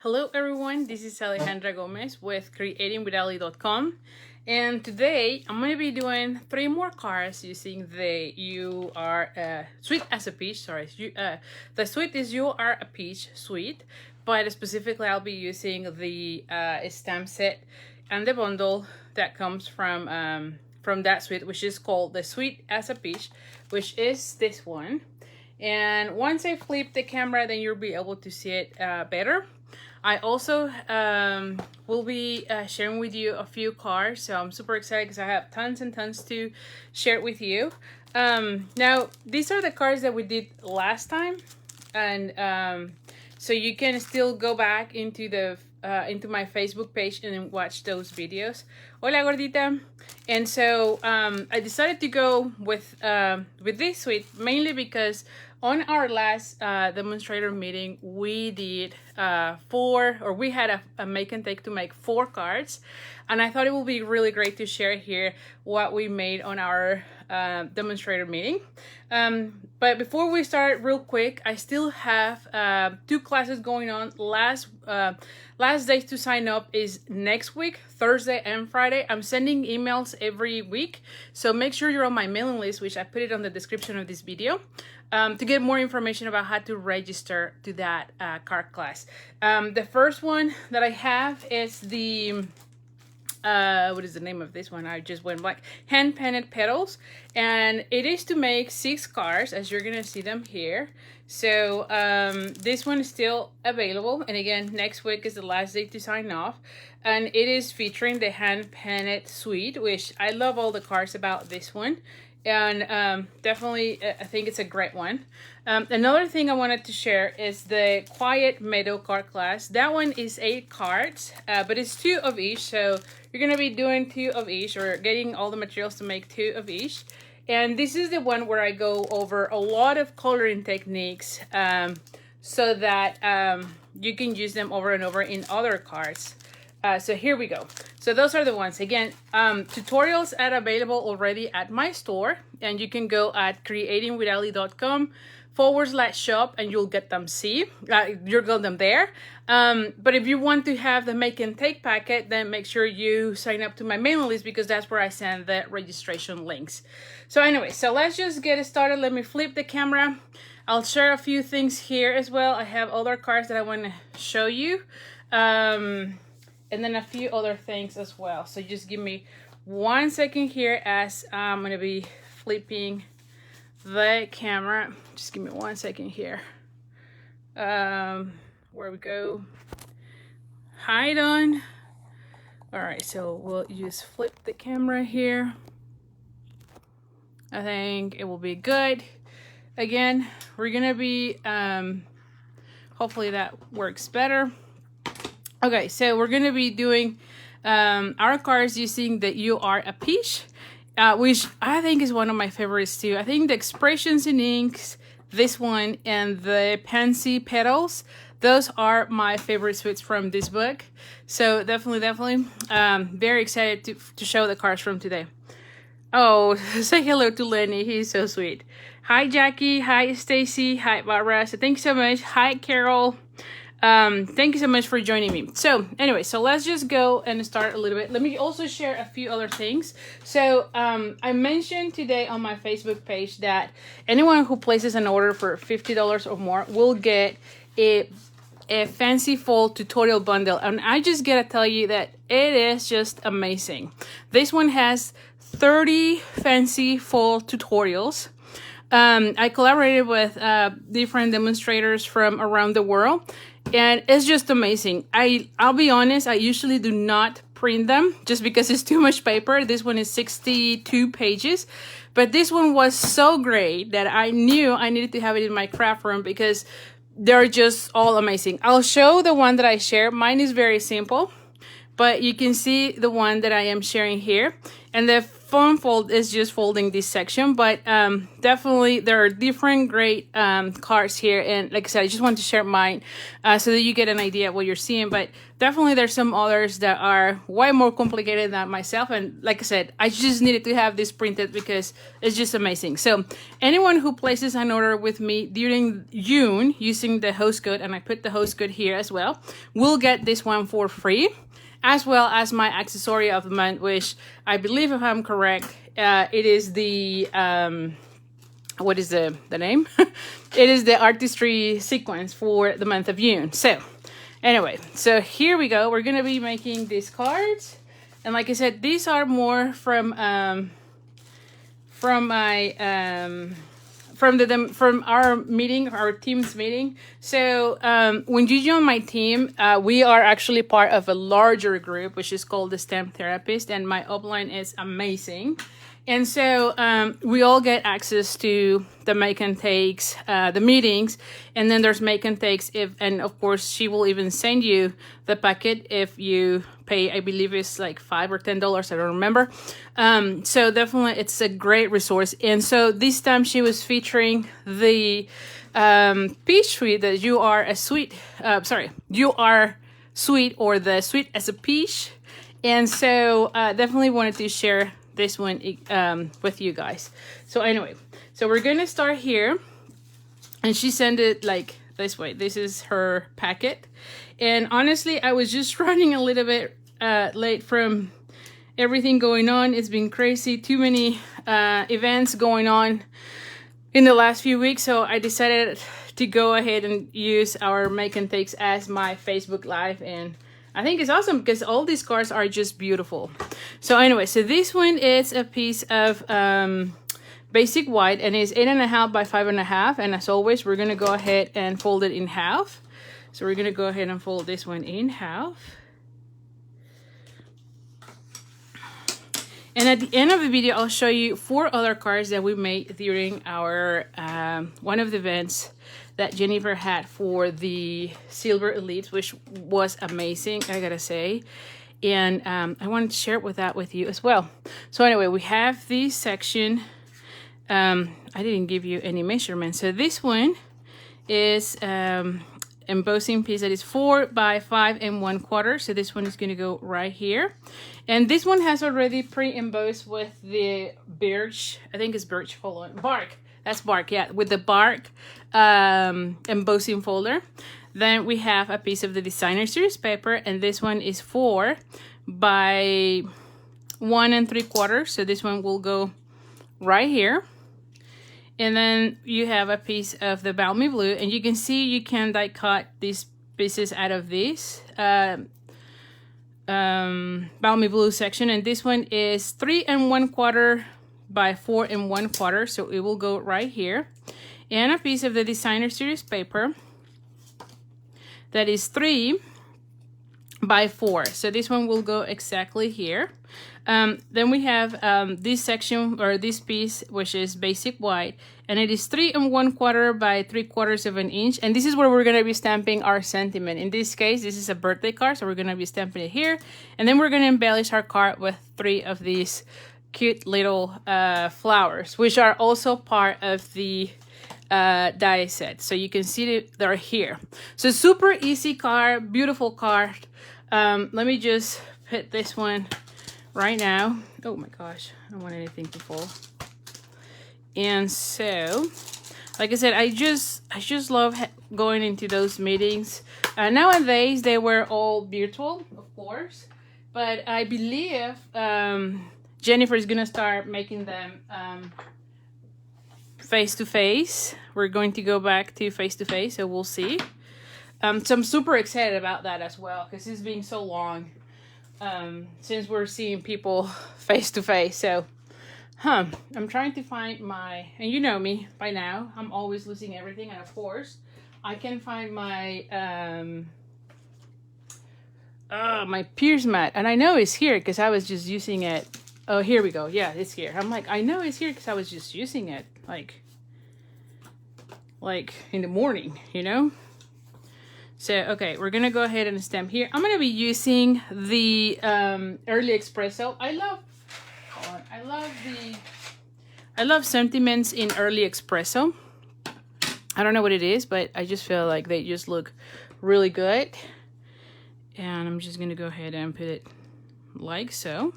Hello everyone, this is Alejandra Gomez with creatingwithali.com, and today I'm going to be doing 3 more cards using the You Are Sweet as a Peach, the Sweet is You Are a Peach suite, but specifically I'll be using the stamp set and the bundle that comes from that suite, which is called the Sweet as a Peach, which is this one. And once I flip the camera, then you'll be able to see it better. I also will be sharing with you a few cards, so I'm super excited because I have tons and tons to share with you. Now, these are the cards that we did last time, and so you can still go back into the into my Facebook page and watch those videos. Hola, gordita. And so I decided to go with this suite mainly because on our last demonstrator meeting, we did we had a make and take to make 4 cards. And I thought it would be really great to share here what we made on our demonstrator meeting. But before we start, real quick, I still have 2 classes going on. Last days to sign up is next week, Thursday and Friday. I'm sending emails every week, so make sure you're on my mailing list, which I put it on the description of this video, to get more information about how to register to that card class. The first one that I have is the what is the name of this one? I just went blank. Hand painted petals, and it is to make 6 cards, as you're gonna see them here. So this one is still available, and again, next week is the last day to sign off, and it is featuring the hand painted suite, which I love all the cards about this one. And definitely I think it's a great one. Another thing I wanted to share is the Quiet Meadow card class. That one is 8 cards, but it's 2 of each, so you're gonna be doing 2 of each, or getting all the materials to make 2 of each. And this is the one where I go over a lot of coloring techniques, so that you can use them over and over in other cards. So here we go. So those are the ones. Again, tutorials are available already at my store, and you can go at creatingwithali.com/shop and you'll get them you'll get them there. But if you want to have the make and take packet, then make sure you sign up to my mailing list, because that's where I send the registration links. So anyway, so let's just get started. Let me flip the camera. I'll share a few things here as well. I have other cards that I want to show you. And then a few other things as well. So just give me 1 second here as I'm going to be flipping the camera. Just give me 1 second here. Where we go. Hi, Don. All right, so we'll just flip the camera here. I think it will be good. Again, we're going to be, hopefully that works better. Okay, so we're going to be doing our cards using the You Are a Peach, which I think is one of my favorites too. I think the Expressions in Inks, this one, and the Pansy Petals, those are my favorite suites from this book. So definitely, very excited to show the cards from today. Oh, say hello to Lenny. He's so sweet. Hi, Jackie. Hi, Stacy. Hi, Barbara. So thanks so much. Hi, Carol. Thank you so much for joining me. So anyway, so let's just go and start a little bit. Let me also share a few other things. So I mentioned today on my Facebook page that anyone who places an order for $50 or more will get a fancy fall tutorial bundle, and I just gotta tell you that it is just amazing. This one has 30 fancy fall tutorials. I collaborated with different demonstrators from around the world, and it's just amazing. I'll be honest, I usually do not print them just because it's too much paper. This one is 62 pages, but this one was so great that I knew I needed to have it in my craft room because they're just all amazing. I'll show the one that I share. Mine is very simple, but you can see the one that I am sharing here. And the foam fold is just folding this section, but definitely there are different great cards here, and like I said, I just want to share mine so that you get an idea of what you're seeing. But definitely there's some others that are way more complicated than myself, and like I said, I just needed to have this printed because it's just amazing. So anyone who places an order with me during June using the host code, and I put the host code here as well, will get this one for free, as well as my accessory of the month, which I believe, if I'm correct, it is the, what is the name? It is the artistry sequence for the month of June. So anyway, so here we go. We're going to be making these cards. And like I said, these are more from our meeting, our team's meeting. So when you join my team, we are actually part of a larger group, which is called the STEM Therapist, and my upline is amazing. And so we all get access to the make and takes, the meetings, and then there's make and takes and of course she will even send you the packet if you pay, I believe it's like $5 or $10, I don't remember. So definitely it's a great resource. And so this time she was featuring the peach suite that you are a sweet, you are sweet, or the sweet as a peach. And so definitely wanted to share this one with you guys. So anyway, so we're gonna start here, and she sent it like this way. This is her packet, and honestly I was just running a little bit late from everything going on. It's been crazy, too many events going on in the last few weeks, so I decided to go ahead and use our make and takes as my Facebook Live, and I think it's awesome because all these cards are just beautiful. So anyway, so this one is a piece of basic white, and it's 8.5 by 5.5. And as always, we're gonna go ahead and fold it in half. So we're gonna go ahead and fold this one in half. And at the end of the video, I'll show you 4 other cards that we made during our one of the events that Jennifer had for the Silver Elites, which was amazing, I gotta say. And I wanted to share that with you as well. So anyway, we have this section. I didn't give you any measurements. So this one is embossing piece that is 4 by 5 1/4. So this one is going to go right here, and this one has already pre-embossed with the birch, I think it's birch, hold on, bark, that's bark, yeah, with the bark embossing folder. Then we have a piece of the designer series paper, and this one is 4 by 1 3/4. So this one will go right here. And then you have a piece of the balmy blue, and you can see you can die cut these pieces out of this balmy blue section. And this one is 3 1/4 by 4 1/4, so it will go right here. And a piece of the designer series paper that is 3 by 4, so this one will go exactly here. Then we have this section, or this piece, which is basic white, and it is 3 1/4 by 3/4 of an inch. And this is where we're going to be stamping our sentiment. In this case, this is a birthday card, so we're going to be stamping it here. And then we're going to embellish our card with 3 of these cute little flowers, which are also part of the die set. So you can see that they're here. So super easy card, beautiful card. Let me just put this one right now. Oh my gosh, I don't want anything to fall. And so, like I said, I just love going into those meetings. Nowadays they were all virtual, of course, but I believe Jennifer is gonna start making them face-to-face. We're going to go back to face-to-face, so we'll see. So I'm super excited about that as well, because it's been so long since we're seeing people face-to-face. So I'm trying to find my, and you know me by now, I'm always losing everything. And of course I can find my my Pierce mat, and I know it's here because I was just using it. Oh, here we go. Yeah, it's here. I'm like, I know it's here because I was just using it like in the morning, you know. So okay, we're gonna go ahead and stamp here. I'm gonna be using the early espresso. I I love sentiments in early espresso. I don't know what it is, but I just feel like they just look really good. And I'm just gonna go ahead and put it like so.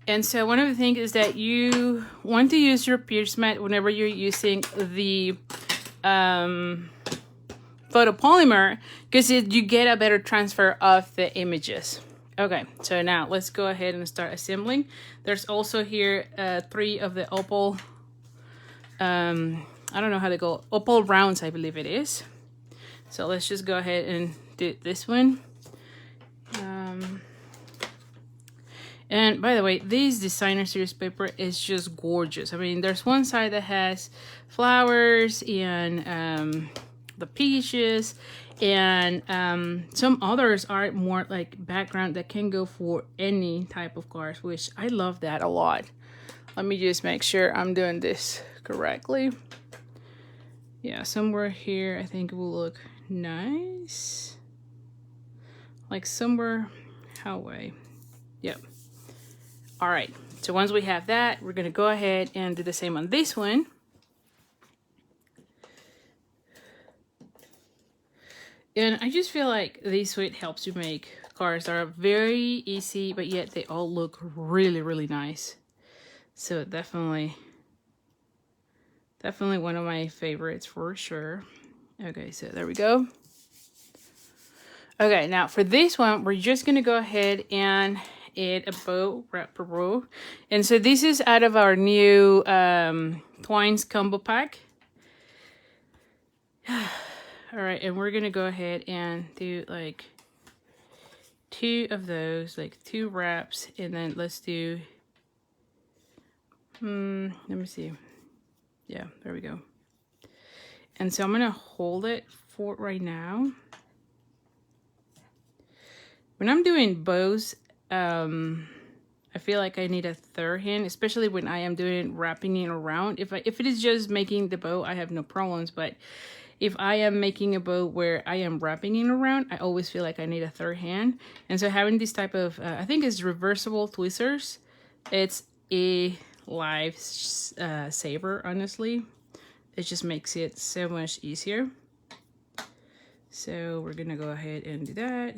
And so one of the things is that you want to use your pierce mat whenever you're using the photopolymer, because you get a better transfer of the images. Okay, so now let's go ahead and start assembling. There's also here 3 of the opal, I don't know how they go, opal rounds, I believe it is. So let's just go ahead and do this one. And by the way, this designer series paper is just gorgeous. I mean, there's one side that has flowers and the peaches, and some others are more like background that can go for any type of cards, which I love that a lot. Let me just make sure I'm doing this correctly. Yeah, somewhere here I think it will look nice. Like somewhere, how way? Yep. All right, so once we have that, we're gonna go ahead and do the same on this one. And I just feel like this suite helps you make cards that are very easy, but yet they all look really, really nice. So definitely one of my favorites for sure. Okay, so there we go. Okay, now for this one, we're just gonna go ahead and add a bow, wrap a bow. And so this is out of our new Twines combo pack. All right, and we're gonna go ahead and do like 2 of those, like 2 wraps, and then let's do, let me see. Yeah, there we go. And so I'm gonna hold it for right now. When I'm doing bows, I feel like I need a third hand, especially when I am doing wrapping it around. If it is just making the bow, I have no problems, but if I am making a bow where I am wrapping it around, I always feel like I need a third hand. And so having this type of, I think it's reversible tweezers, it's a life saver, honestly. It just makes it so much easier. So we're gonna go ahead and do that.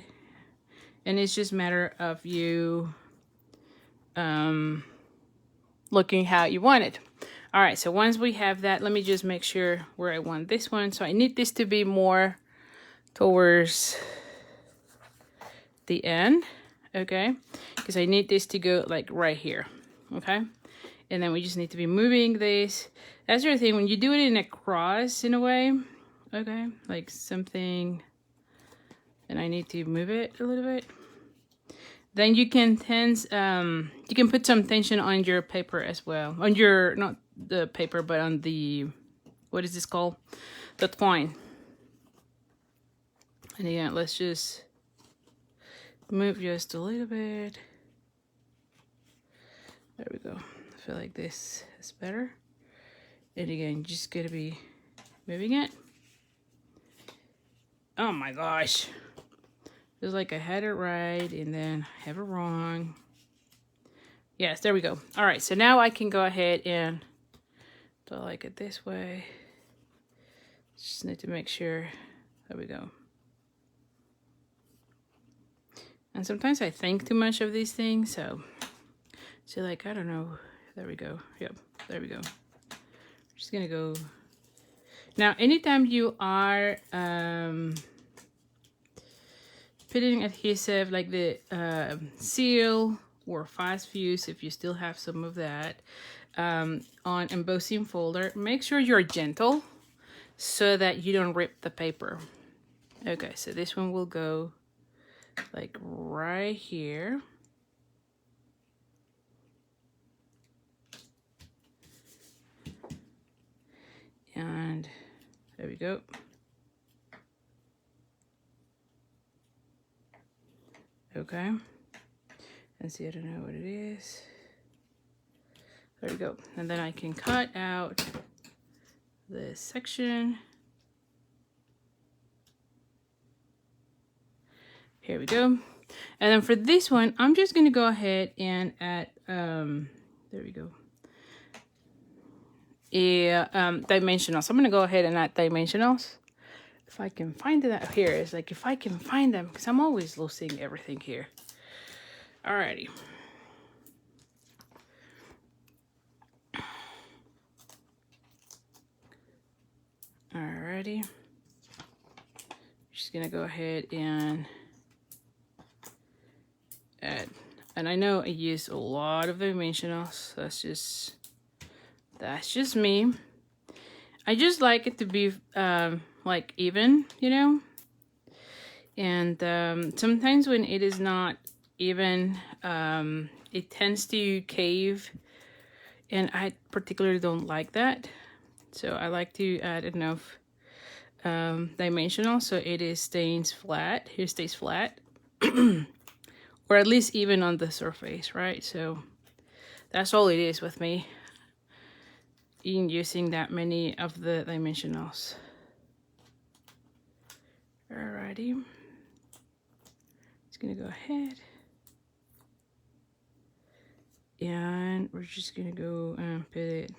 And it's just a matter of you looking how you want it. All right, so once we have that, let me just make sure where I want this one. So I need this to be more towards the end, okay? Because I need this to go like right here, okay? And then we just need to be moving this. That's the other thing, when you do it in a cross in a way, okay? Like something, and I need to move it a little bit. Then you can you can put some tension on your paper as well. On your, not the paper, but on the, what is this called? The twine. And again, let's just move just a little bit. There we go. I feel like this is better. And again, just gotta be moving it. Oh my gosh. It's like I had it right and then I have it wrong. Yes, there we go. All right, so now I can go ahead and do I like it this way. Just need to make sure. There we go. And sometimes I think too much of these things, so like, I don't know. There we go. Yep, there we go. Just gonna go. Now, anytime you are putting adhesive like the seal or fast fuse, if you still have some of that, on embossing folder, make sure you're gentle so that you don't rip the paper. Okay, so this one will go like right here. And there we go. Okay. And see, I don't know what it is. There we go. And then I can cut out this section. Here we go. And then for this one, I'm just going to go ahead and add, there we go. Dimensionals. I'm going to go ahead and add dimensionals. If I can find that here, it's like if I can find them, because I'm always losing everything here. Alrighty. Alrighty. Just gonna go ahead and add, and I know I use a lot of dimensionals. That's just me. I just like it to be like even, you know. And sometimes when it is not even, it tends to cave, and I particularly don't like that. So I like to add enough dimensional so it stays flat. Here stays flat, or at least even on the surface, right? So that's all it is with me in using that many of the dimensionals. Alrighty, just gonna go ahead and we're just gonna go and put it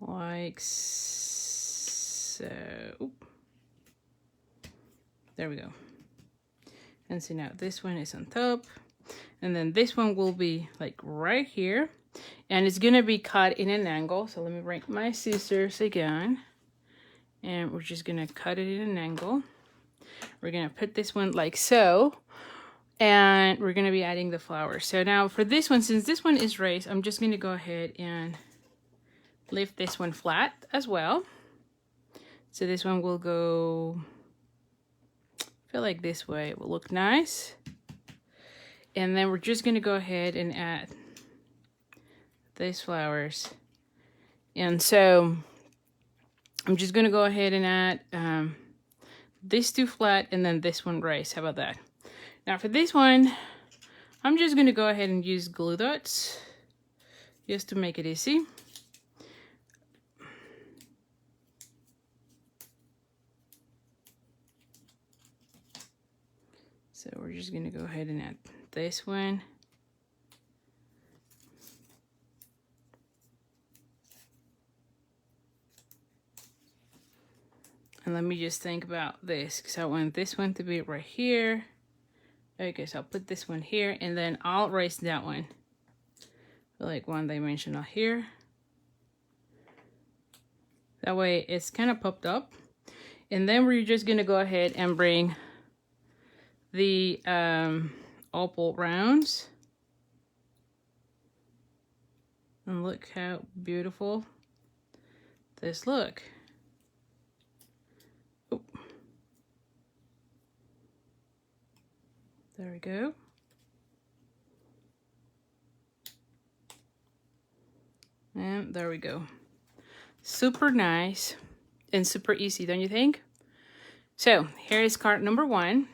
like so. Oop. There we go. And so now this one is on top, and then this one will be like right here, and it's gonna be cut in an angle. So let me bring my scissors again, and we're just gonna cut it in an angle. We're gonna put this one like so, and we're gonna be adding the flowers. So now for this one, since this one is raised, I'm just gonna go ahead and lift this one flat as well. So this one will go, I feel like this way, it will look nice. And then we're just gonna go ahead and add these flowers. And so I'm just gonna go ahead and add these two flat and then this one raised. How about that? Now for this one, I'm just gonna go ahead and use glue dots just to make it easy. So we're just gonna go ahead and add this one. And let me just think about this, because I want this one to be right here. Okay, so I'll put this one here, and then I'll raise that one. Like one dimensional here. That way it's kind of popped up. And then we're just gonna go ahead and bring the opal rounds. And look how beautiful this look. Oh. There we go. And there we go. Super nice and super easy, don't you think? So here is card number 1.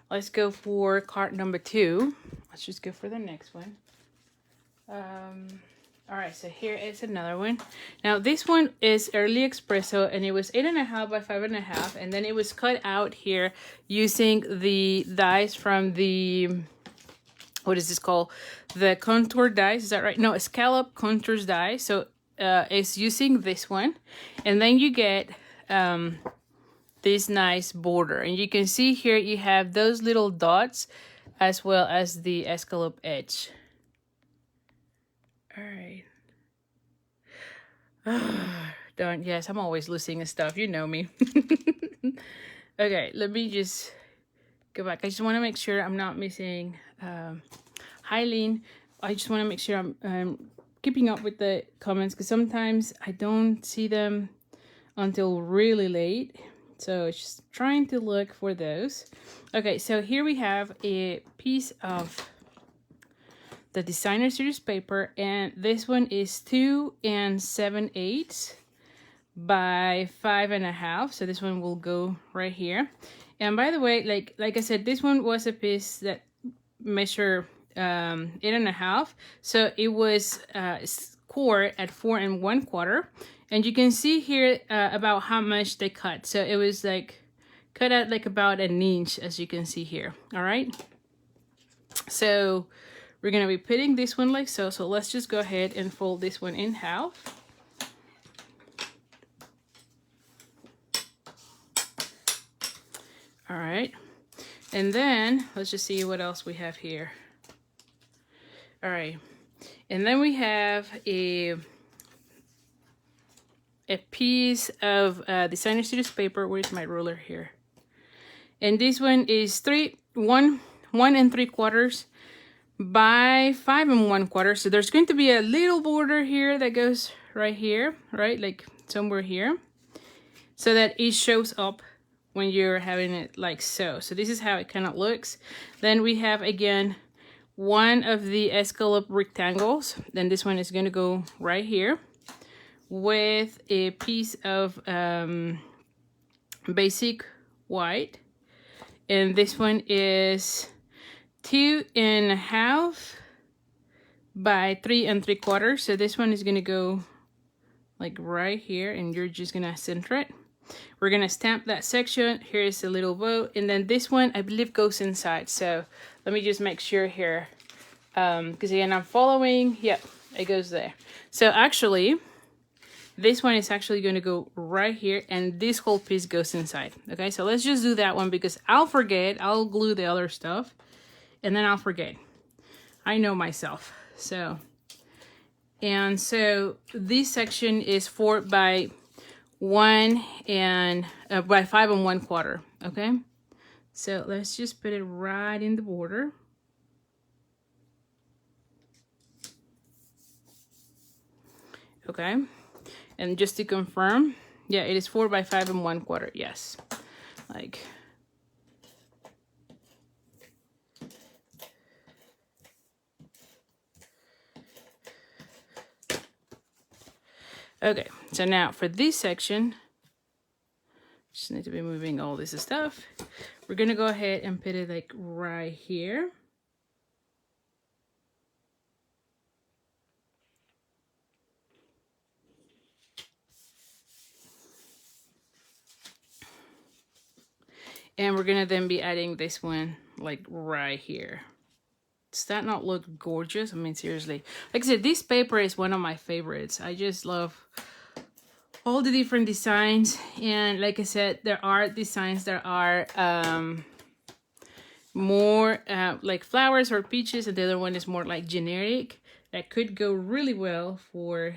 Let's go for card number 2. Let's just go for the next one. All right, so here is another one. Now this one is early espresso, and it was 8.5 by 5.5, and then it was cut out here using the dies from the, what is this called? The contour dies, is that right? No, scallop contours die. So it's using this one, and then you get this nice border, and you can see here you have those little dots as well as the escallop edge. All right. Darn, yes, I'm always losing stuff. You know me. Okay, let me just go back. I just want to make sure I'm not missing Hyline. I just want to make sure I'm keeping up with the comments, because sometimes I don't see them until really late. So just trying to look for those. Okay, so here we have a piece of the designer series paper, and this one is 2 7/8 by 5.5. So this one will go right here. And by the way, like I said, this one was a piece that measured 8.5. So it was scored at 4 1/4. And you can see here about how much they cut. So it was like cut out like about an inch, as you can see here. All right. So we're gonna be putting this one like so. So let's just go ahead and fold this one in half. All right. And then let's just see what else we have here. All right. And then we have a piece of Designer Studios paper. Where's my ruler here? And this one is 1 3/4 by 5 1/4. So there's going to be a little border here that goes right here, right? Like somewhere here, so that it shows up when you're having it like so. So this is how it kind of looks. Then we have again one of the escallop rectangles. Then this one is going to go right here with a piece of basic white, and this one is 2 1/2 by 3 3/4. So this one is going to go like right here, and you're just going to center it. We're going to stamp that section. Here's a little bow, and then this one I believe goes inside. So let me just make sure here, because again I'm following. Yep, it goes there. So actually this one is actually going to go right here, and this whole piece goes inside. Okay, so let's just do that one because I'll forget. I'll glue the other stuff and then I'll forget. I know myself. So this section is 4 by 1 and by 5 1/4. Okay, so let's just put it right in the border. Okay, and just to confirm, yeah, it is 4 by 5 1/4. Yes, like okay. So now for this section, just need to be moving all this stuff. We're gonna go ahead and put it like right here. And we're gonna then be adding this one like right here. Does that not look gorgeous? I mean, seriously. Like I said, this paper is one of my favorites. I just love all the different designs. And like I said, there are designs that are more like flowers or peaches, and the other one is more like generic. That could go really well for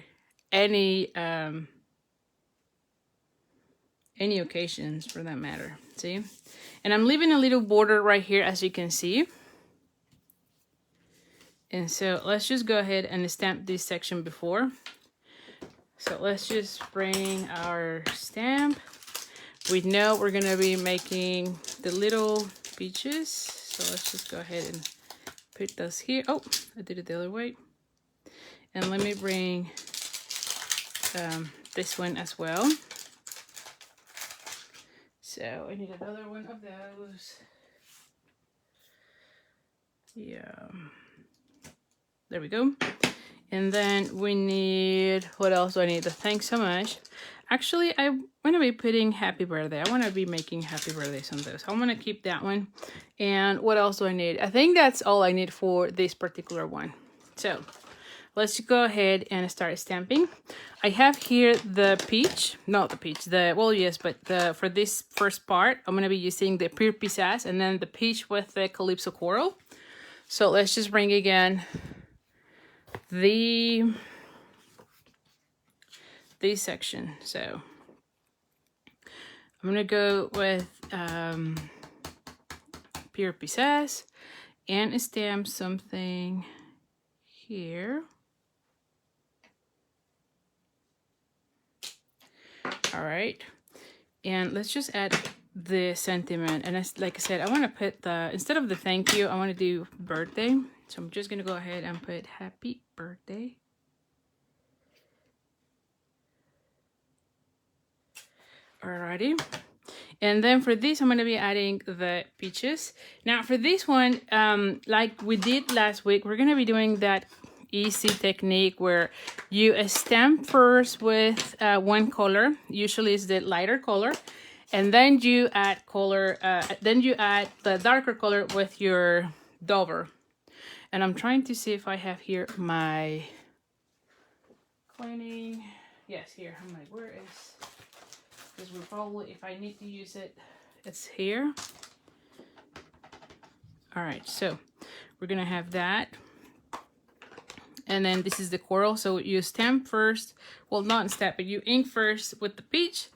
any occasions for that matter. See? And I'm leaving a little border right here, as you can see. And so let's just go ahead and stamp this section before. So let's just bring our stamp. We know we're gonna be making the little peaches. So let's just go ahead and put those here. Oh, I did it the other way. And let me bring this one as well. So I need another one of those. Yeah. There we go. And then we need, what else do I need? Thanks so much. Actually, I want to be putting happy birthday. I want to be making happy birthdays on those. I'm going to keep that one. And what else do I need? I think that's all I need for this particular one. So let's go ahead and start stamping. I have here the peach, not the peach, well, yes, but for this first part, I'm going to be using the Pure Pizzazz and then the peach with the Calypso Coral. So let's just bring again this section. So I'm going to go with Pure Pizzazz and stamp something here. All right, and let's just add the sentiment. And as like I said, I want to put the, instead of the thank you, I want to do birthday. So I'm just gonna go ahead and put happy birthday. Alrighty. And then for this, I'm gonna be adding the peaches. Now for this one, like we did last week, we're gonna be doing that easy technique where you stamp first with one color. Usually it's the lighter color. and then you add color, then you add the darker color with your dauber. And I'm trying to see if I have here my cleaning. Yes, here. I'm like, where is, because we're probably, if I need to use it, it's here. All right, so we're gonna have that. And then this is the coral, so you stamp first, well, not stamp, but you ink first with the peach,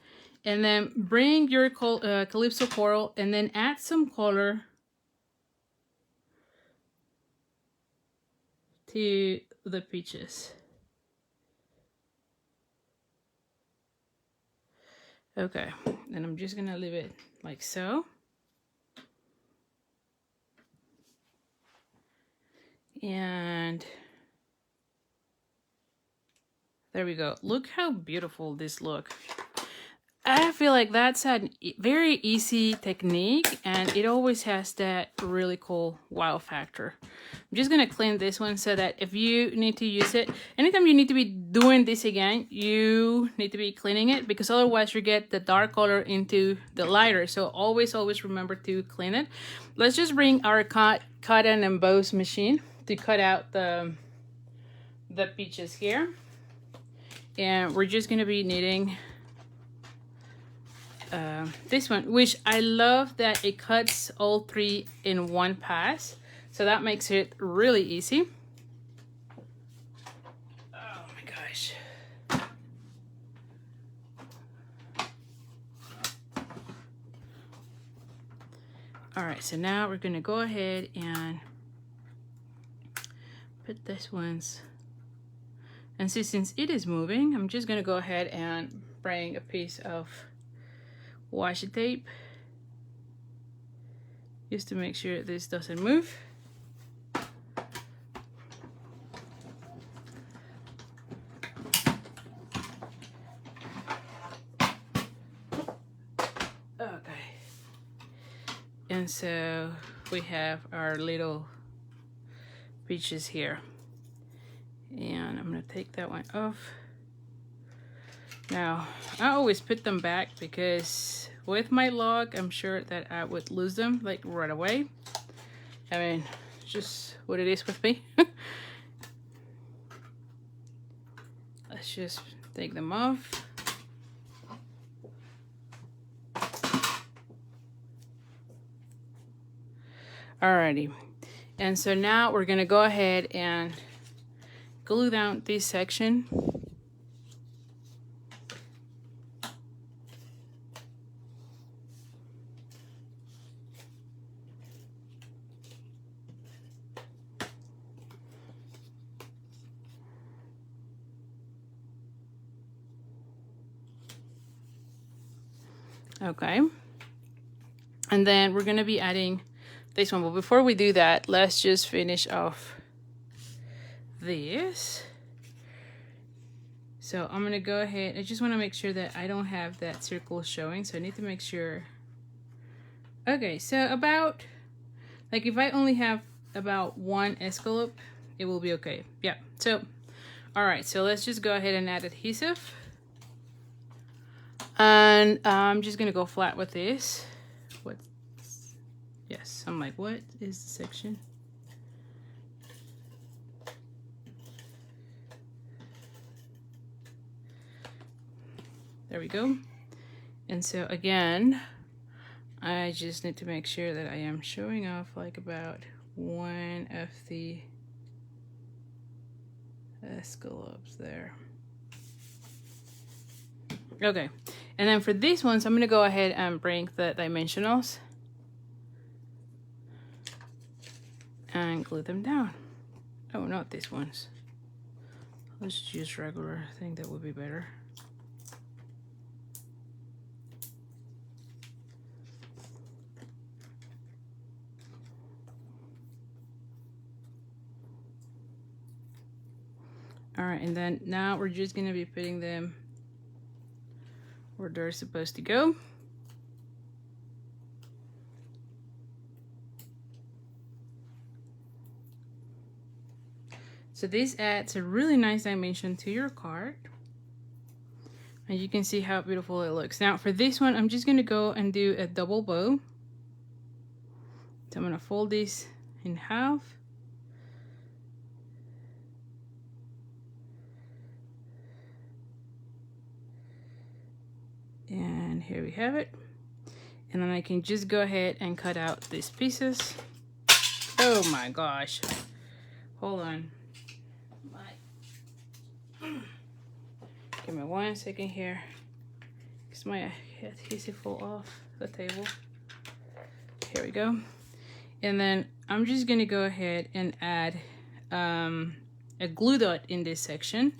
and then bring your Calypso coral, and then add some color to the peaches. Okay, and I'm just gonna leave it like so. And there we go. Look how beautiful this look. I feel like that's a very easy technique, and it always has that really cool wow factor. I'm just gonna clean this one so that if you need to use it, anytime you need to be doing this again, you need to be cleaning it, because otherwise you get the dark color into the lighter. So always remember to clean it. Let's just bring our cut and emboss machine to cut out the peaches here. And we're just gonna be needing this one, which I love that it cuts all three in one pass, so that makes it really easy. Oh my gosh. All right, so now we're gonna go ahead and put this one's. And see, since it is moving, I'm just gonna go ahead and bring a piece of washi tape just to make sure this doesn't move. Okay. And so we have our little peaches here. And I'm gonna take that one off. Now, I always put them back because with my log, I'm sure that I would lose them like right away. I mean, it's just what it is with me. Let's just take them off. Alrighty. And so now we're gonna go ahead and glue down this section. Okay. And then we're gonna be adding this one, but before we do that, let's just finish off this. So I'm gonna go ahead, I just want to make sure that I don't have that circle showing, so I need to make sure. Okay, so about, like if I only have about one escalope, it will be okay. Yeah, so all right, so let's just go ahead and add adhesive, and I'm just gonna go flat with this. What? Yes, I'm like, what is the section? There we go. And so again, I just need to make sure that I am showing off like about one of the escalopes there. Okay, and then for these ones, I'm gonna go ahead and bring the dimensionals and glue them down. Oh, not these ones. Let's use regular. I think that would be better. All right, and then now we're just gonna be putting them where they're supposed to go. So this adds a really nice dimension to your card. And you can see how beautiful it looks. Now for this one, I'm just gonna go and do a double bow. So I'm gonna fold this in half. And here we have it. And then I can just go ahead and cut out these pieces. Oh my gosh. Hold on. Give me 1 second here. Because my adhesive fall off the table. Here we go. And then I'm just gonna go ahead and add a glue dot in this section.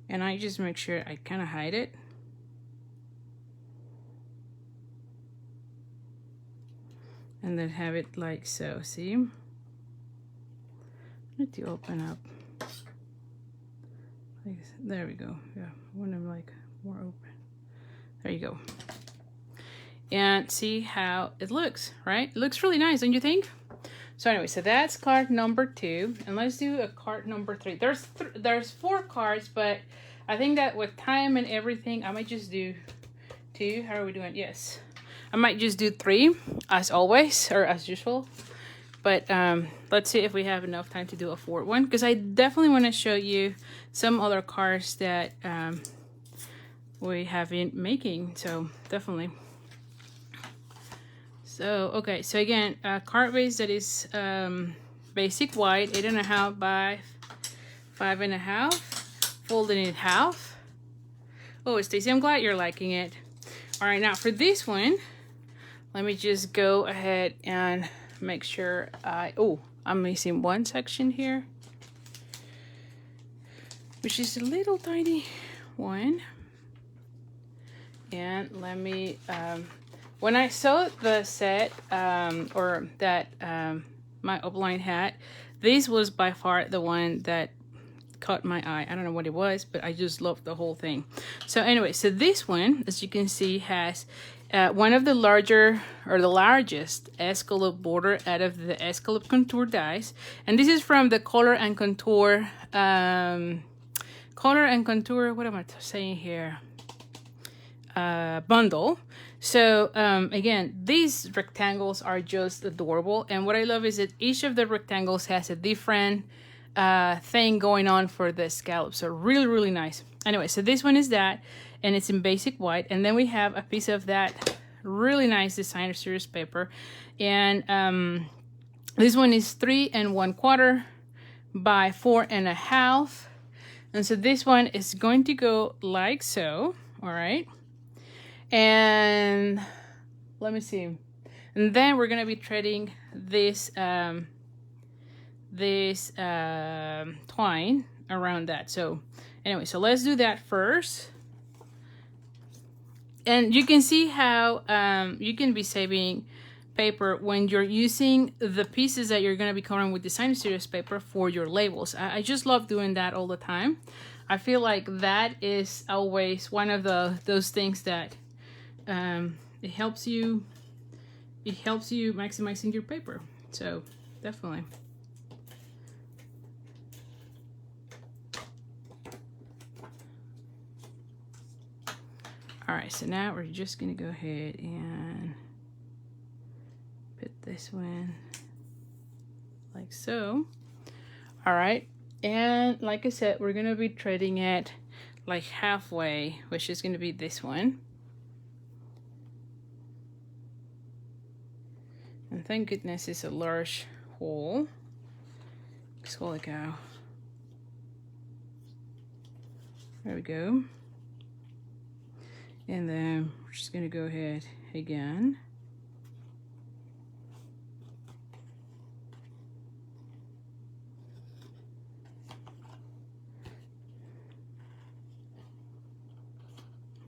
And I just make sure I kind of hide it. And then have it like so, see? I need to open up. There we go. Yeah, I want them like more open. There you go. And see how it looks, right? It looks really nice, don't you think? So anyway, so that's card number 2, and let's do a card number 3. There's 4 cards, but I think that with time and everything, I might just do 2. How are we doing? Yes, I might just do 3 as always, or as usual. But let's see if we have enough time to do a 4th one, because I definitely want to show you some other cards that we have been making. So definitely. So okay, so again, card base that is basic white, 8.5 by 5.5, folded in half. Oh, Stacy, I'm glad you're liking it. All right, now for this one, let me just go ahead and make sure I'm missing one section here, which is a little tiny one. And let me when I saw the set or that my upline hat, this was by far the one that caught my eye. I don't know what it was, but I just loved the whole thing. So anyway, so this one, as you can see, has one of the larger or the largest escalope border out of the escalope contour dies, and this is from the color and contour what am I saying here, bundle. So again, these rectangles are just adorable, and what I love is that each of the rectangles has a different thing going on for the scallop. So really nice. Anyway, so this one is that, and it's in basic white, and then we have a piece of that really nice designer series paper, and this one is 3 1/4 by 4.5, and so this one is going to go like so. All right, and let me see, and then we're gonna be threading this twine around that. So anyway, so let's do that first. And you can see how you can be saving paper when you're using the pieces that you're going to be covering with designer series paper for your labels. I just love doing that all the time. I feel like that is always one of those things that it helps you maximizing your paper. So definitely. All right, so now we're just gonna go ahead and put this one like so. All right, and like I said, we're gonna be threading it like halfway, which is gonna be this one. And thank goodness it's a large hole. Holy cow. There we go. And then we're just going to go ahead again.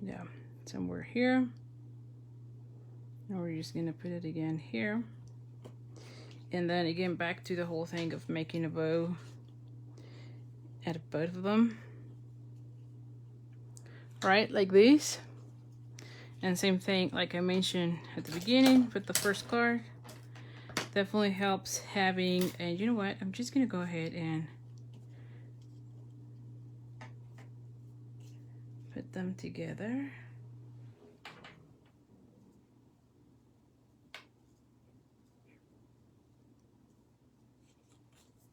Yeah, somewhere here. Now we're just going to put it again here. And then again back to the whole thing of making a bow at both of them. Right, like this. And same thing, like I mentioned at the beginning with the first card. definitely helps having, and you know what, I'm just gonna go ahead and put them together.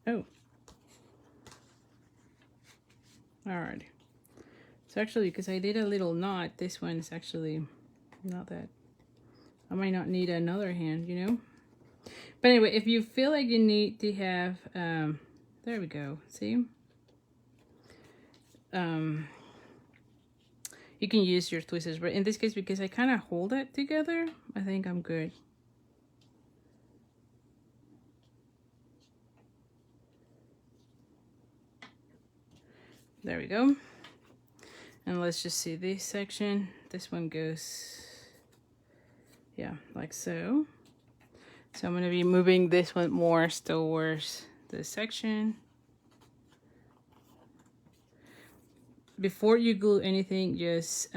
Oh, all right. So actually, because I did a little knot, this one is actually not that. I might not need another hand, you know. But anyway, if you feel like you need to have, there we go. See, you can use your tweezers, but in this case, because I kind of hold it together, I think I'm good. There we go. And let's just see this section. This one goes, yeah, like so. So I'm going to be moving this one more towards this section. Before you glue anything, just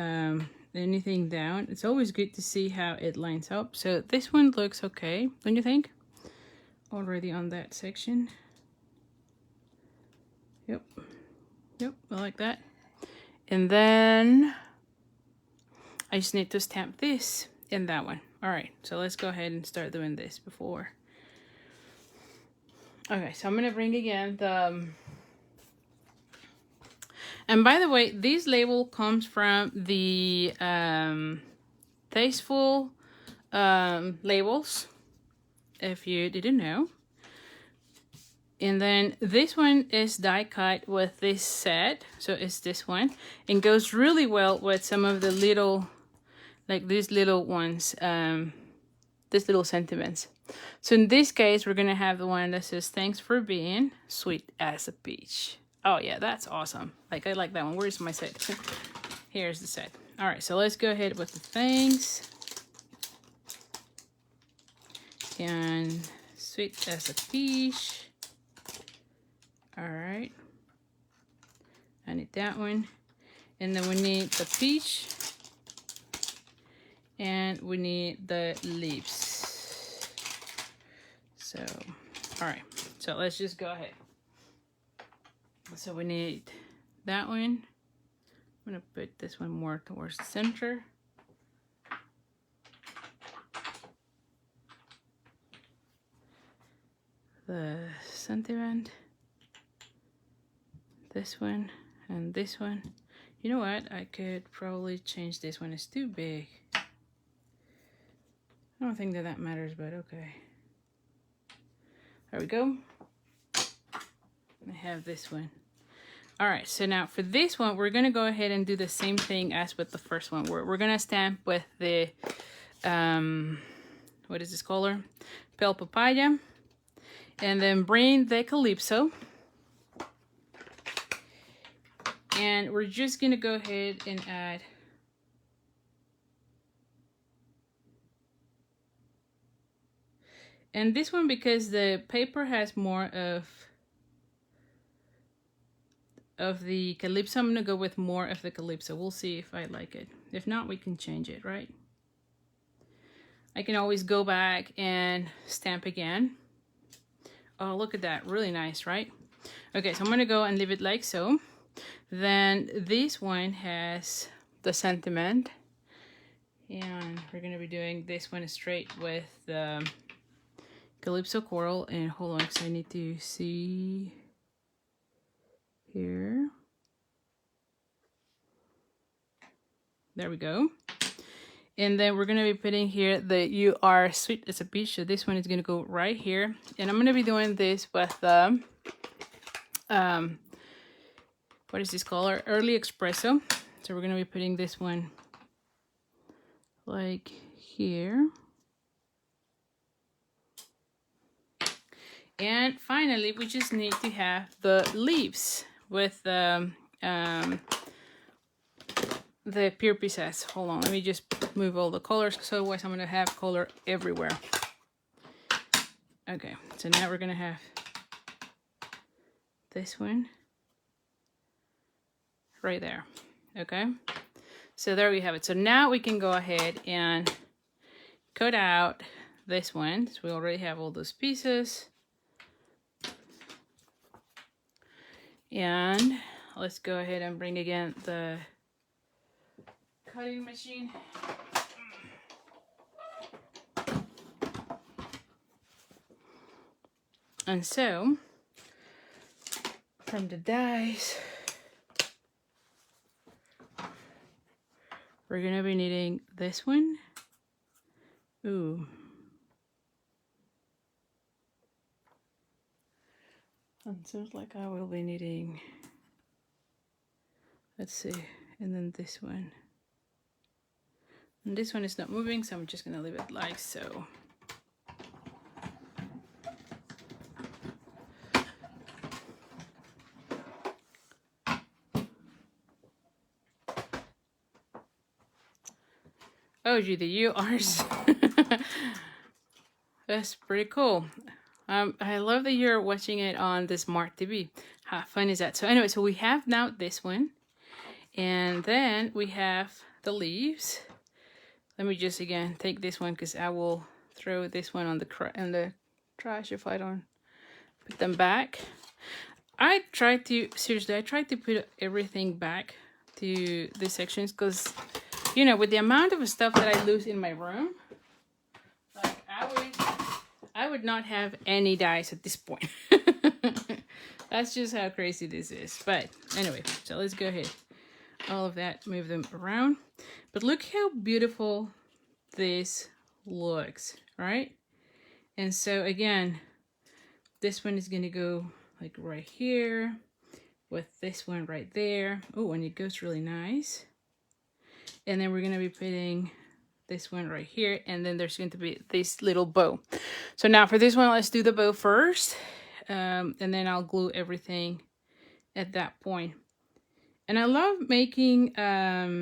anything down, it's always good to see how it lines up. So this one looks okay, don't you think? Already on that section. Yep. Yep, I like that. And then I just need to stamp this in that one. All right, so let's go ahead and start doing this before. Okay, so I'm gonna bring again the, and by the way, this label comes from the Tasteful labels, if you didn't know. And then this one is die cut with this set, so it's this one, and goes really well with some of the little, like these little ones, these little sentiments. So in this case, we're gonna have the one that says, "Thanks for being sweet as a peach." Oh yeah, that's awesome. Like, I like that one. Where's my set? Here's the set. All right, so let's go ahead with the thanks. And sweet as a peach. All right, I need that one. And then we need the peach, and we need the leaves. So, all right, so let's just go ahead. So we need that one. I'm gonna put this one more towards the center. The sentiment. This one and this one. You know what? I could probably change this one. It's too big. I don't think that matters, but okay. There we go. I have this one. All right, so now for this one, we're gonna go ahead and do the same thing as with the first one. We're gonna stamp with the, what is this color? Pale Papaya. And then bring the Calypso. And we're just gonna go ahead and add and this one, because the paper has more of the Calypso, I'm gonna go with more of the Calypso. We'll see if I like it. If not, we can change it, right? I can always go back and stamp again. Oh, look at that, really nice, right? Okay, so I'm gonna go and leave it like so. Then this one has the sentiment, and we're gonna be doing this one straight with the Calypso Coral. And hold on, because I need to see here. There we go. And then we're gonna be putting here the "You Are Sweet as a Peach." So this one is gonna go right here, and I'm gonna be doing this with the what is this color? Early Espresso. So we're gonna be putting this one like here. And finally, we just need to have the leaves with the pure pieces. Hold on, let me just move all the colors, because otherwise I'm gonna have color everywhere. Okay, so now we're gonna have this one right there. Okay, so there we have it. So now we can go ahead and cut out this one. So we already have all those pieces. And let's go ahead and bring again the cutting machine. And so, from the dies, we're gonna be needing this one. Ooh. And seems like I will be needing, let's see, and then this one. And this one is not moving, so I'm just gonna leave it like so. Oh, gee, the URs. That's pretty cool. I love that you're watching it on the smart TV. How fun is that? So anyway, so we have now this one. And then we have the leaves. Let me just again take this one because I will throw this one on the trash if I don't put them back. I tried to put everything back to the sections because, you know, with the amount of stuff that I lose in my room, like I would not have any dies at this point. That's just how crazy this is. But anyway, so let's go ahead. All of that, move them around. But look how beautiful this looks, right? And so again, this one is gonna go like right here with this one right there. Oh, and it goes really nice. And then we're gonna be putting this one right here, and then there's going to be this little bow. So now for this one, let's do the bow first, and then I'll glue everything at that point. And I love making, I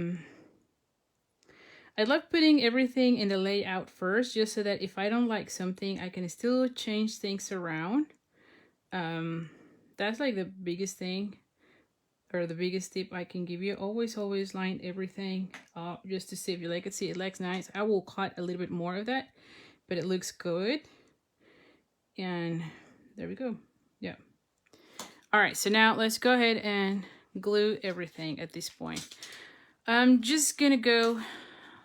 love putting everything in the layout first, just so that if I don't like something, I can still change things around. That's like the biggest thing, or the biggest tip I can give you. Always line everything up just to see if you like it. See, it looks nice. I will cut a little bit more of that, but it looks good. And there we go. Yeah. All right, so now let's go ahead and glue everything at this point. I'm just gonna go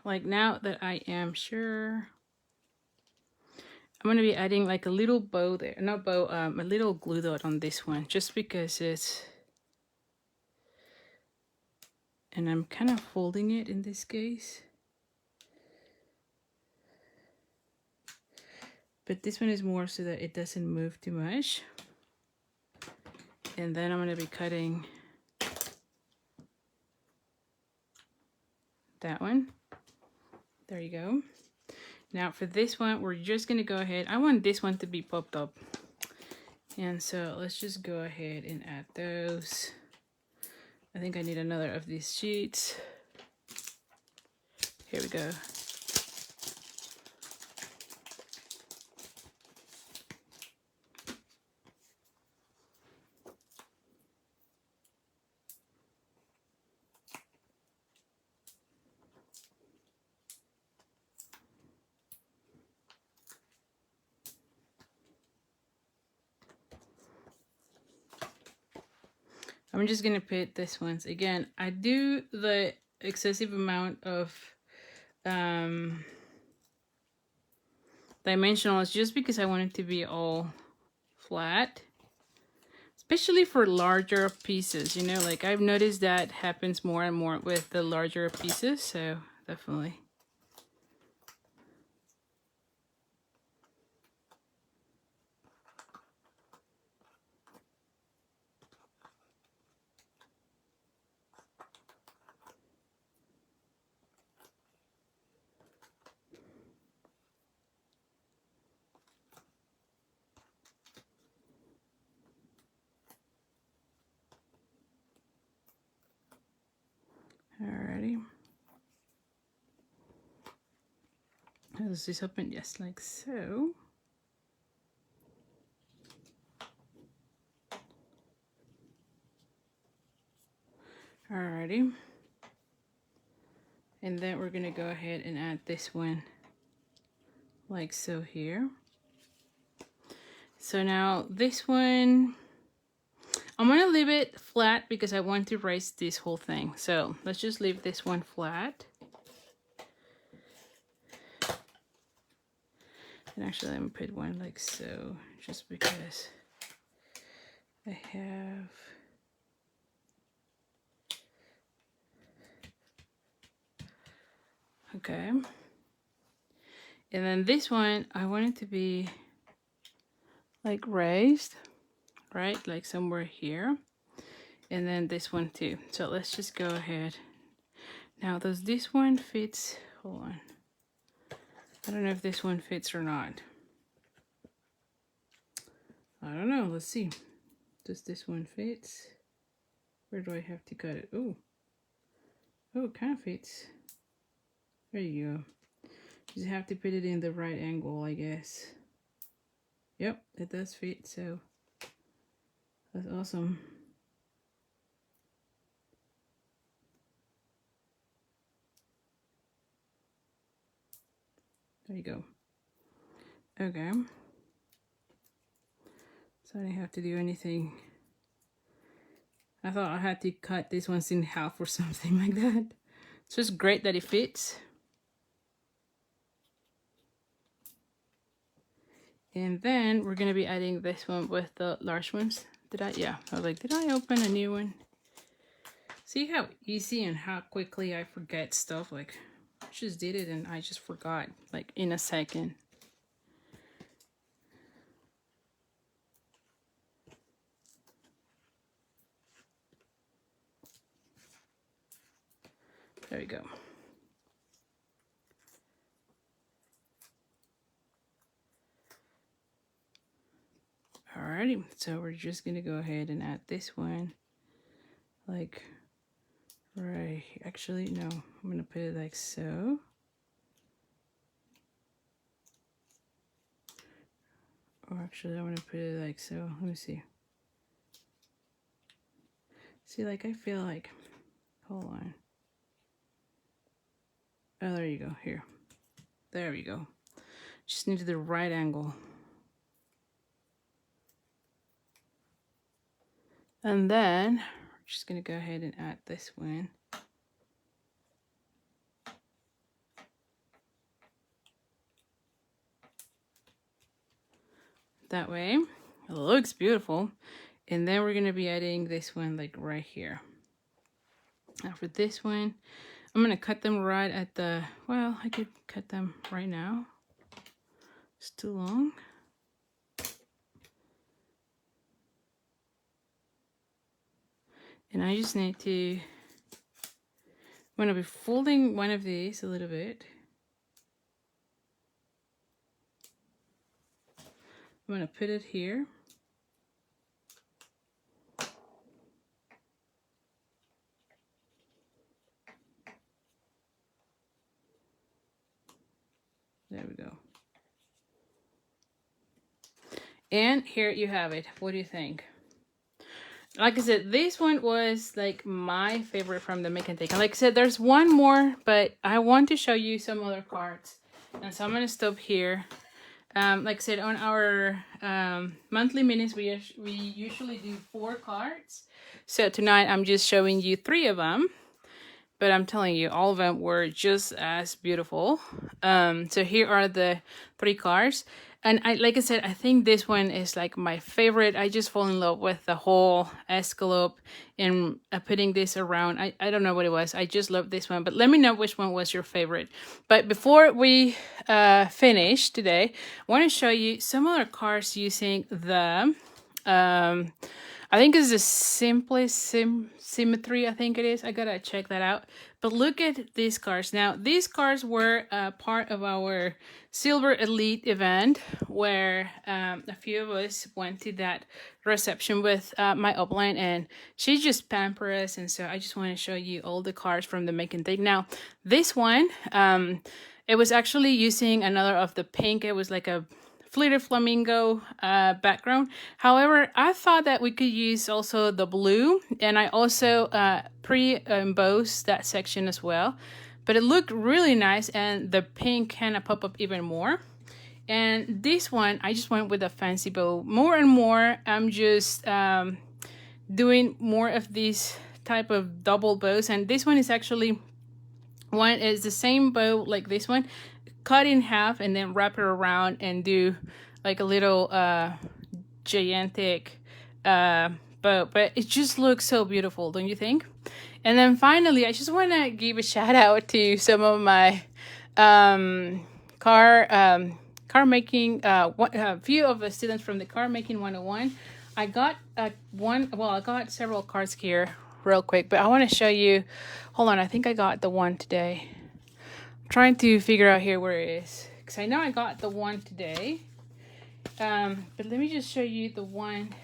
like, now that I am sure, I'm gonna be adding like a little bow there, not bow, a little glue dot on this one, just because it's, and I'm kind of folding it in this case. But this one is more so that it doesn't move too much. And then I'm gonna be cutting that one. There you go. Now for this one, we're just gonna go ahead. I want this one to be popped up. And so let's just go ahead and add those. I think I need another of these sheets. Here we go. I'm just gonna put this ones again. I do the excessive amount of dimensionals just because I want it to be all flat, especially for larger pieces, you know, like I've noticed that happens more and more with the larger pieces, so definitely. Alrighty. How does this open? Yes, like so. Alrighty. And then we're gonna go ahead and add this one like so here. So now this one, I'm gonna leave it flat because I want to raise this whole thing. So let's just leave this one flat. And actually I'm gonna put one like so, just because I have okay. And then this one, I want it to be like raised, right? Like somewhere here. And then this one too. So let's just go ahead. Now, does this one fits? Hold on. I don't know if this one fits or not. I don't know. Let's see. Does this one fit? Where do I have to cut it? Oh, it kind of fits. There you go. You just have to put it in the right angle, I guess. Yep, it does fit, so that's awesome. There you go. Okay. So I didn't have to do anything. I thought I had to cut this one in half or something like that. It's just great that it fits. And then we're gonna be adding this one with the large ones. Yeah, I was like, did I open a new one? See how easy and how quickly I forget stuff? Like, I just did it and I just forgot, like in a second. There we go. Alrighty, so we're just gonna go ahead and add this one, like right. Actually, no, I'm gonna put it like so. Or actually, I want to put it like so. Let me see. See, like I feel like, hold on. Oh, there you go. Here, there we go. Just need the right angle. And then we're just gonna go ahead and add this one. That way, it looks beautiful. And then we're gonna be adding this one like right here. Now for this one, I'm gonna cut them right at the, well, I could cut them right now. It's too long. And I just need to, I'm gonna be folding one of these a little bit. I'm gonna put it here. There we go. And here you have it. What do you think? Like I said, this one was like my favorite from the Make and Take. And like I said, there's one more, but I want to show you some other cards. And so I'm gonna stop here. Like I said, on our monthly minis, we usually do 4 cards. So tonight I'm just showing you 3 of them. But I'm telling you, all of them were just as beautiful. So here are the 3 cards. And like I said, I think this one is like my favorite. I just fall in love with the whole escalope and putting this around. I don't know what it was. I just love this one. But let me know which one was your favorite. But before we finish today, I want to show you some other cards using the... I think it's the simplest symmetry, I think it is. I gotta check that out. But look at these cards. Now, these cards were part of our Silver Elite event where a few of us went to that reception with my upline, and she just pampered us. And so I just want to show you all the cards from the Make and Take. Now, this one, it was actually using another of the pink. It was like a fleeted flamingo background. However, I thought that we could use also the blue, and I also pre-embossed that section as well. But it looked really nice, and the pink kind of pop up even more. And this one, I just went with a fancy bow. More and more, I'm just doing more of these type of double bows. And this one is actually, one is the same bow like this one, cut in half and then wrap it around and do like a little gigantic bow. But it just looks so beautiful, don't you think? And then finally, I just want to give a shout out to some of my car making, a few of the students from the car making 101. I got I got several cards here real quick, but I want to show you. Hold on, I think I got the one today. I'm trying to figure out here where it is, because I know I got the one today. But let me just show you the one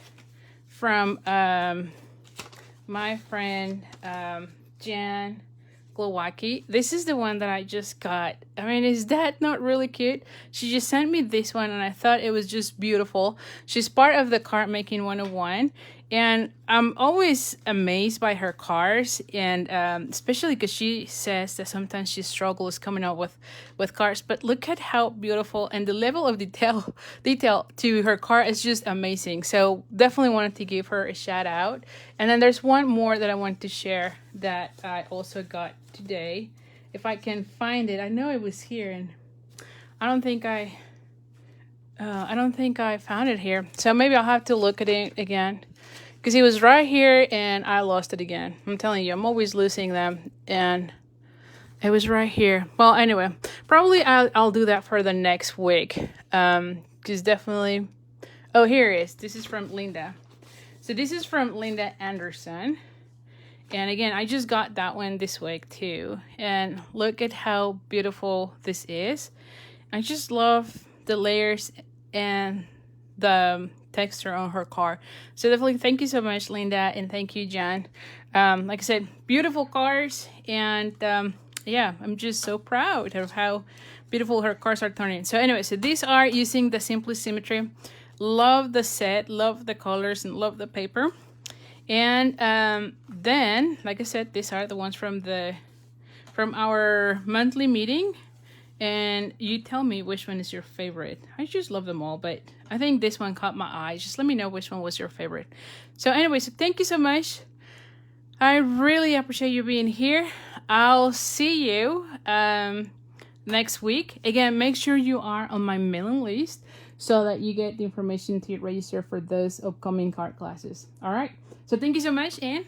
from my friend Jan Glowacki. This is the one that I just got. I mean, is that not really cute? She just sent me this one and I thought it was just beautiful. She's part of the card making 101, and I'm always amazed by her cards, and especially because she says that sometimes she struggles coming up with cards, but look at how beautiful, and the level of detail to her card is just amazing. So definitely wanted to give her a shout out. And then there's one more that I want to share that I also got today. If I can find it, I know it was here, and I don't think I found it here. So maybe I'll have to look at it again, because it was right here and I lost it again. I'm telling you, I'm always losing them, and it was right here. Well, anyway, probably I'll do that for the next week. Because definitely, oh, here it is. This is from Linda. So this is from Linda Anderson. And again, I just got that one this week too. And look at how beautiful this is. I just love the layers and the texture on her card. So definitely thank you so much, Linda, and thank you, Jan. Like I said, beautiful cards, and yeah, I'm just so proud of how beautiful her cards are turning. So anyway, so these are using the Simply Symmetry. Love the set, love the colors, and love the paper. And then, like I said, these are the ones from our monthly meeting. And you tell me which one is your favorite. I just love them all, but I think this one caught my eye. Just let me know which one was your favorite. So anyway, so thank you so much. I really appreciate you being here. I'll see you next week. Again, make sure you are on my mailing list so that you get the information to register for those upcoming card classes. All right. So thank you so much, and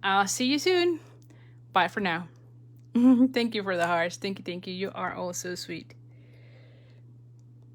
I'll see you soon. Bye for now. Thank you for the hearts. Thank you. You are all so sweet.